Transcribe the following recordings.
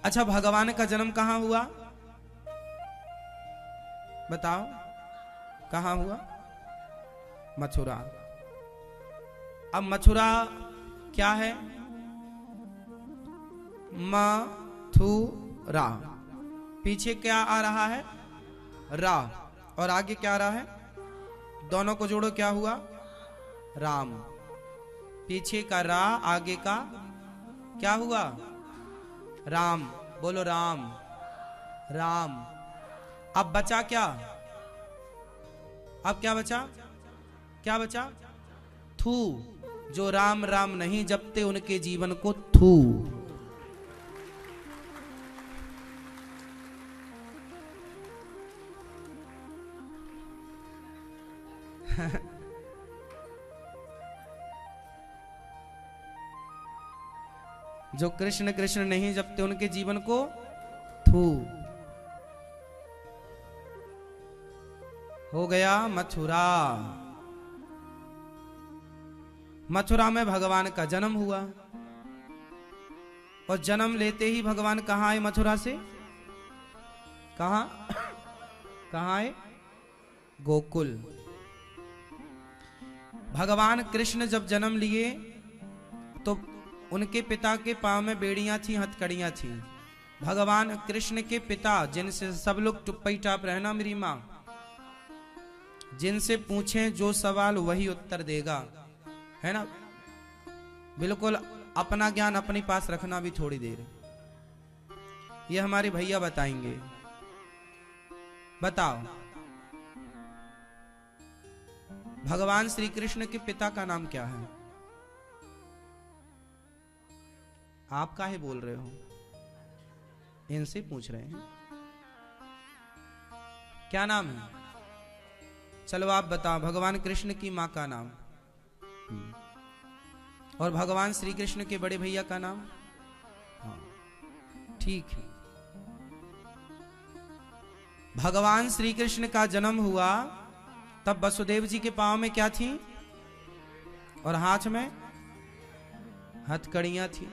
अच्छा, भगवान का जन्म कहां हुआ बताओ? कहां हुआ? मथुरा। अब मथुरा क्या है? मथुरा, पीछे क्या आ रहा है? रा, और आगे क्या आ रहा है? दोनों को जोड़ो, क्या हुआ? राम। पीछे का रा, आगे का क्या हुआ? राम। बोलो राम। राम। अब बचा क्या? अब क्या बचा? क्या बचा? थू। जो राम राम नहीं जपते उनके जीवन को थू। जो कृष्ण कृष्ण नहीं जपते उनके जीवन को थू। हो गया मथुरा। मथुरा में भगवान का जन्म हुआ, और जन्म लेते ही भगवान कहां आए? मथुरा से कहां? कहां आए? गोकुल। भगवान कृष्ण जब जन्म लिए तो उनके पिता के पांव में बेड़ियां थी, हथकड़ियां थी। भगवान कृष्ण के पिता, जिनसे सब लोग टुप्पी टाप रहना मेरी मां, जिनसे पूछें जो सवाल वही उत्तर देगा, है ना? बिल्कुल अपना ज्ञान अपने पास रखना भी थोड़ी देर। ये हमारे भैया बताएंगे। बताओ, भगवान श्री कृष्ण के पिता का नाम क्या है? आप काहे बोल रहे हो? इनसे पूछ रहे हैं क्या नाम है। चलो आप बताओ, भगवान कृष्ण की मां का नाम, और भगवान श्री कृष्ण के बड़े भैया का नाम? हाँ, ठीक है। भगवान श्री कृष्ण का जन्म हुआ तब वसुदेव जी के पांव में क्या थी? और हाथ में हथकड़ियां थी।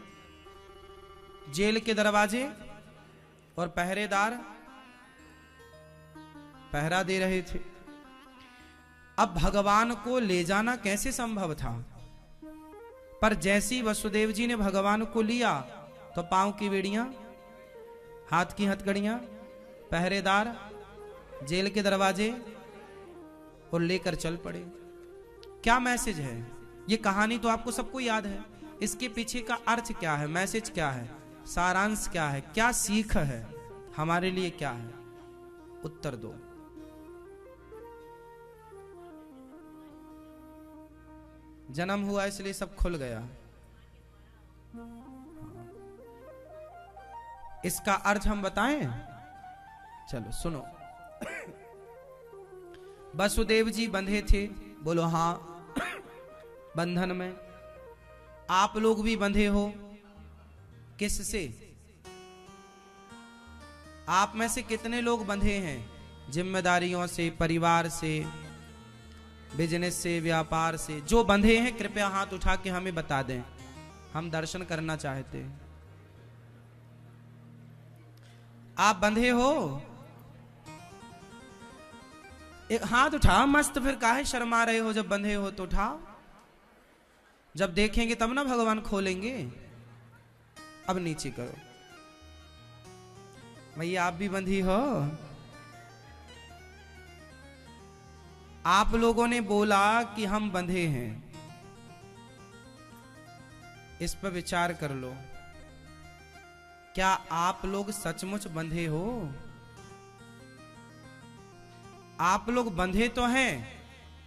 जेल के दरवाजे और पहरेदार पहरा दे रहे थे। अब भगवान को ले जाना कैसे संभव था? पर जैसी वसुदेव जी ने भगवान को लिया तो पांव की बेड़ियां, हाथ की हथकड़ियां, पहरेदार, जेल के दरवाजे, और लेकर चल पड़े। क्या मैसेज है? ये कहानी तो आपको सबको याद है। इसके पीछे का अर्थ क्या है? मैसेज क्या है? सारांश क्या है? क्या सीख है हमारे लिए? क्या है? उत्तर दो। जन्म हुआ इसलिए सब खुल गया। इसका अर्थ हम बताएं? चलो सुनो। वसुदेव जी बंधे थे, बोलो हां, बंधन में। आप लोग भी बंधे हो। किससे? आप में से कितने लोग बंधे हैं? जिम्मेदारियों से, परिवार से, बिजनेस से, व्यापार से। जो बंधे हैं कृपया हाथ उठा के हमें बता दें, हम दर्शन करना चाहते हैं। आप बंधे हो? एक हाथ उठा। मस्त, फिर काहे शर्मा रहे हो? जब बंधे हो तो उठाओ। जब देखेंगे तब ना भगवान खोलेंगे। अब नीचे करो। भैया आप भी बंधी हो? आप लोगों ने बोला कि हम बंधे हैं। इस पर विचार कर लो। क्या आप लोग सचमुच बंधे हो? आप लोग बंधे तो हैं,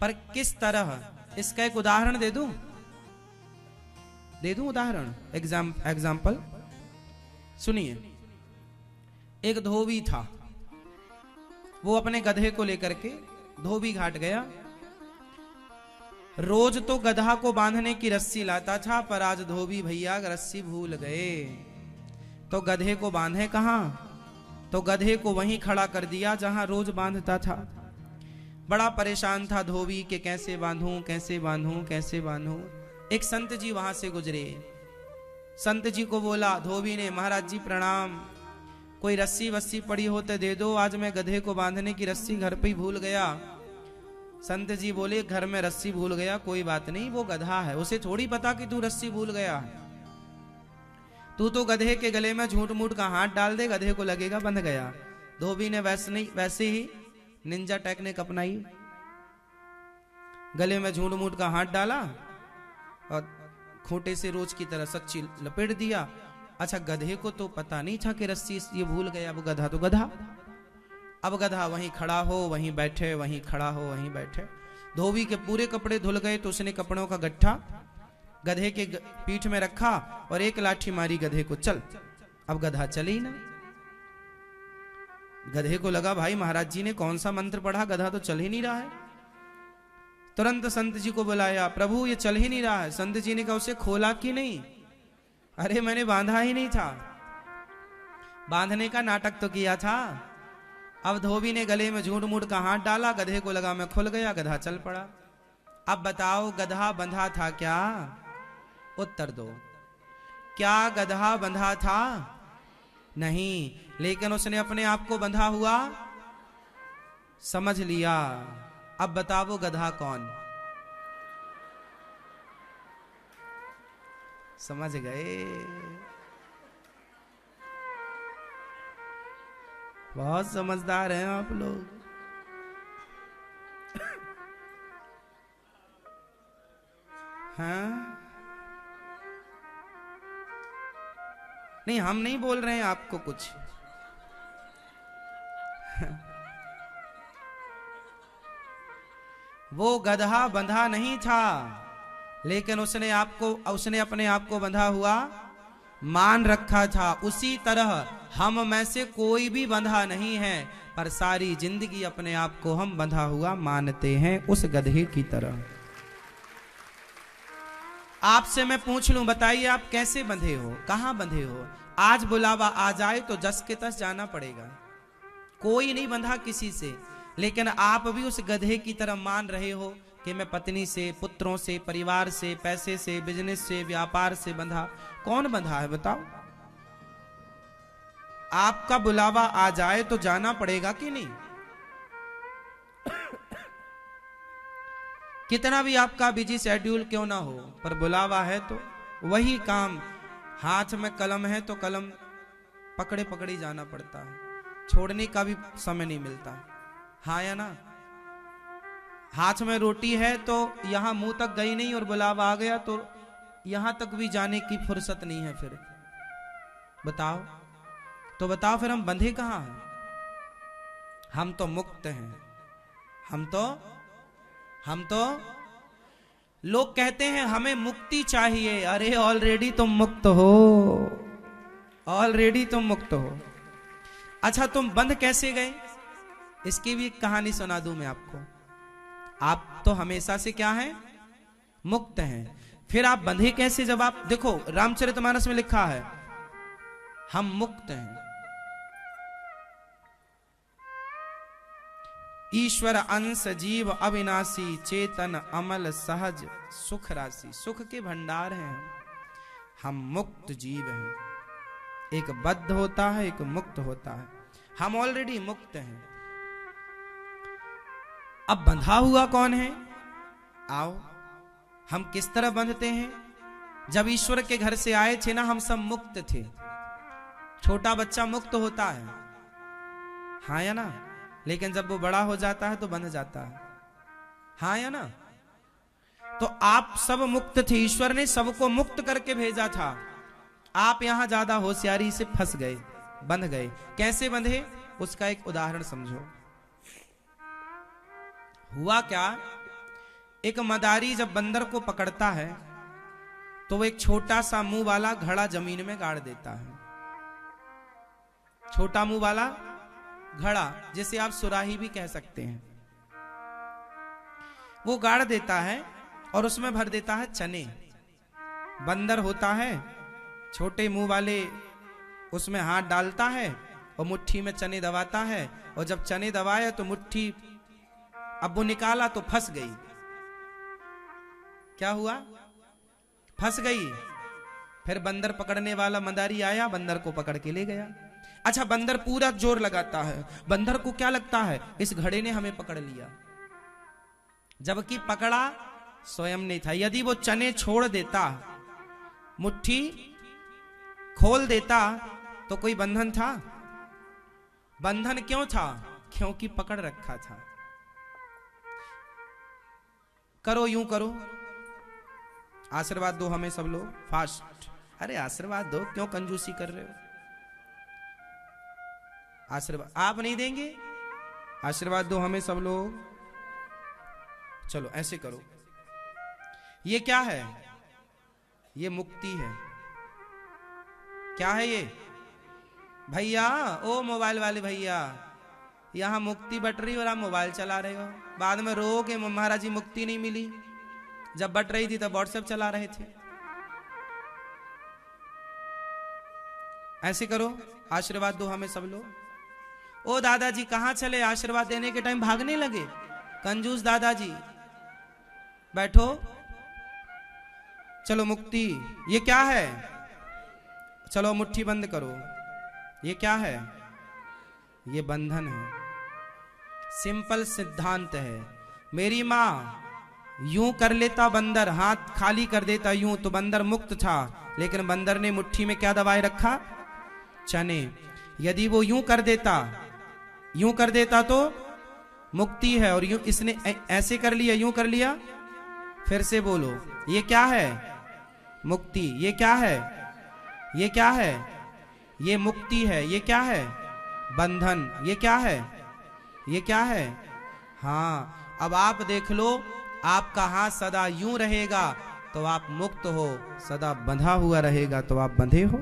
पर किस तरह? इसका एक उदाहरण दे दूं? उदाहरण, एग्जाम्पल सुनिए। एक धोबी था, वो अपने गधे को लेकर के धोबी घाट गया। रोज तो गधा को बांधने की रस्सी लाता था, पर आज धोबी भैया रस्सी भूल गए। तो गधे को बांधे कहां? तो गधे को वहीं खड़ा कर दिया जहां रोज बांधता था। बड़ा परेशान था धोबी के कैसे बांधूं, कैसे बांधूं, कैसे बांधूं। एक संत जी वहां से गुजरे। संत जी को बोला, धोबी ने, महाराज जी प्रणाम, कोई रस्सी वस्सी पड़ी हो तो दे दो, आज मैं गधे को बांधने की रस्सी घर पे ही भूल गया। संत जी बोले घर में रस्सी भूल गया, कोई बात नहीं, वो गधा है, उसे थोड़ी पता कि तू रस्सी भूल गया है। तू तो गधे के गले में झूठ मूठ का हाथ डाल दे, गधे को लगेगा बंध गया। धोबी ने वैसे ही निंजा टेक्निक अपनाई, गले में झूठ मूठ का हाथ डाला और खूंटे से रोज की तरह सच्ची लपेट दिया। अच्छा, गधे को तो पता नहीं था कि रस्सी ये भूल गया। अब गधा तो गधा, अब गधा वहीं खड़ा हो वहीं बैठे, वहीं खड़ा हो वहीं बैठे। धोबी के पूरे कपड़े धुल गए तो उसने कपड़ों का गट्ठा गधे के पीठ में रखा और एक लाठी मारी गधे को, चल। अब गधा चले ही ना। गधे को लगा भाई महाराज जी ने कौन सा मंत्र पढ़ा, गधा तो चल ही नहीं रहा है। तुरंत संत जी को बुलाया, प्रभु ये चल ही नहीं रहा है। संत जी ने कहा उसे खोला कि नहीं? अरे मैंने बांधा ही नहीं था, बांधने का नाटक तो किया था। अब धोबी ने गले में झूठ मूठ का हाथ डाला, गधे को लगा मैं खुल गया, गधा चल पड़ा। अब बताओ गधा बंधा था क्या? उत्तर दो, क्या गधा बंधा था? नहीं, लेकिन उसने अपने आप को बंधा हुआ समझ लिया। अब बताओ गधा कौन? समझ गए? बहुत समझदार हैं आप लोग। हाँ, नहीं हम नहीं बोल रहे हैं आपको कुछ। वो गधा बंधा नहीं था, लेकिन उसने अपने आप को बंधा हुआ मान रखा था। उसी तरह हम में से कोई भी बंधा नहीं है, पर सारी जिंदगी अपने आप को हम बंधा हुआ मानते हैं, उस गधे की तरह। आपसे मैं पूछ लूं, बताइए आप कैसे बंधे हो, कहां बंधे हो? आज बुलावा आ जाए तो जस के तस जाना पड़ेगा। कोई नहीं बंधा किसी से, लेकिन आप भी उस गधे की तरह मान रहे हो कि मैं पत्नी से, पुत्रों से, परिवार से, पैसे से, बिजनेस से, व्यापार से बंधा। कौन बंधा है बताओ? आपका बुलावा आ जाए तो जाना पड़ेगा कि नहीं? कितना भी आपका बिजी शेड्यूल क्यों ना हो, पर बुलावा है तो वही काम। हाथ में कलम है तो कलम पकड़े पकड़े जाना पड़ता है, छोड़ने का भी समय नहीं मिलता। हाँ या ना? हाथ में रोटी है तो यहां मुंह तक गई नहीं और बुलावा आ गया तो यहां तक भी जाने की फुर्सत नहीं है। फिर बताओ, तो बताओ फिर हम बंधे कहां हैं? हम तो मुक्त हैं। हम तो लोग कहते हैं हमें मुक्ति चाहिए। अरे ऑलरेडी तुम मुक्त हो, ऑलरेडी तुम मुक्त हो। अच्छा, तुम बंध कैसे गए? इसकी भी एक कहानी सुना दूं मैं आपको। आप तो हमेशा से क्या हैं? मुक्त हैं। फिर आप बंधे कैसे? जब आप देखो रामचरितमानस में लिखा है हम मुक्त हैं। ईश्वर अंश जीव अविनाशी, चेतन अमल सहज सुख राशि। सुख के भंडार हैं हम मुक्त जीव हैं। एक बद्ध होता है, एक मुक्त होता है। हम ऑलरेडी मुक्त हैं। अब बंधा हुआ कौन है? आओ, हम किस तरह बंधते हैं? जब ईश्वर के घर से आए थे ना, हम सब मुक्त थे। छोटा बच्चा मुक्त होता है, हाँ या ना? लेकिन जब वो बड़ा हो जाता है तो बंध जाता है, हाँ या ना? तो आप सब मुक्त थे, ईश्वर ने सबको मुक्त करके भेजा था। आप यहां ज्यादा होशियारी से फंस गए, बंध गए। कैसे बंधे उसका एक उदाहरण समझो। हुआ क्या, एक मदारी जब बंदर को पकड़ता है तो वो एक छोटा सा मुंह वाला घड़ा जमीन में गाड़ देता है। छोटा मुंह वाला घड़ा, जिसे आप सुराही भी कह सकते हैं, वो गाड़ देता है और उसमें भर देता है चने। बंदर होता है छोटे मुंह वाले, उसमें हाथ डालता है और मुट्ठी में चने दबाता है, और जब चने दबाए तो मुट्ठी, अब वो निकाला तो फंस गई। क्या हुआ? फंस गई। फिर बंदर पकड़ने वाला मदारी आया, बंदर को पकड़ के ले गया। अच्छा, बंदर पूरा जोर लगाता है। बंदर को क्या लगता है, इस घड़े ने हमें पकड़ लिया, जबकि पकड़ा स्वयं नहीं था। यदि वो चने छोड़ देता, मुट्ठी खोल देता, तो कोई बंधन था? बंधन क्यों था? क्योंकि पकड़ रखा था। करो, यूं करो, आशीर्वाद दो हमें सब लोग, फास्ट। अरे आशीर्वाद दो, क्यों कंजूसी कर रहे हो? आशीर्वाद आप नहीं देंगे? आशीर्वाद दो हमें सब लोग। चलो ऐसे करो। ये क्या है? ये मुक्ति है। क्या है ये? भैया, ओ मोबाइल वाले भैया, यहां मुक्ति बट रही और आप मोबाइल चला रहे हो। बाद में रो के महाराज जी मुक्ति नहीं मिली, जब बट रही थी तब व्हाट्सएप चला रहे थे। ऐसे करो, आशीर्वाद दो हमें सब लोग। ओ दादाजी कहां चले? आशीर्वाद देने के टाइम भागने लगे, कंजूस दादाजी। बैठो, चलो मुक्ति। ये क्या है? चलो मुट्ठी बंद करो। ये क्या है? ये बंधन है। सिंपल सिद्धांत है। मेरी मां यूं कर लेता बंदर, हाथ खाली कर देता यूं, तो बंदर मुक्त था। लेकिन बंदर ने मुट्ठी में क्या दबाए रखा? चने। यदि वो यूं कर देता तो मुक्ति है, और यूं इसने ऐसे कर लिया, यूं कर लिया। फिर से बोलो, ये क्या है? मुक्ति। ये क्या है? ये क्या है? ये मुक्ति है। ये क्या है? बंधन। ये क्या है? ये क्या है? हाँ, अब आप देख लो, आपका हाथ सदा यूं रहेगा तो आप मुक्त हो, सदा बंधा हुआ रहेगा तो आप बंधे हो।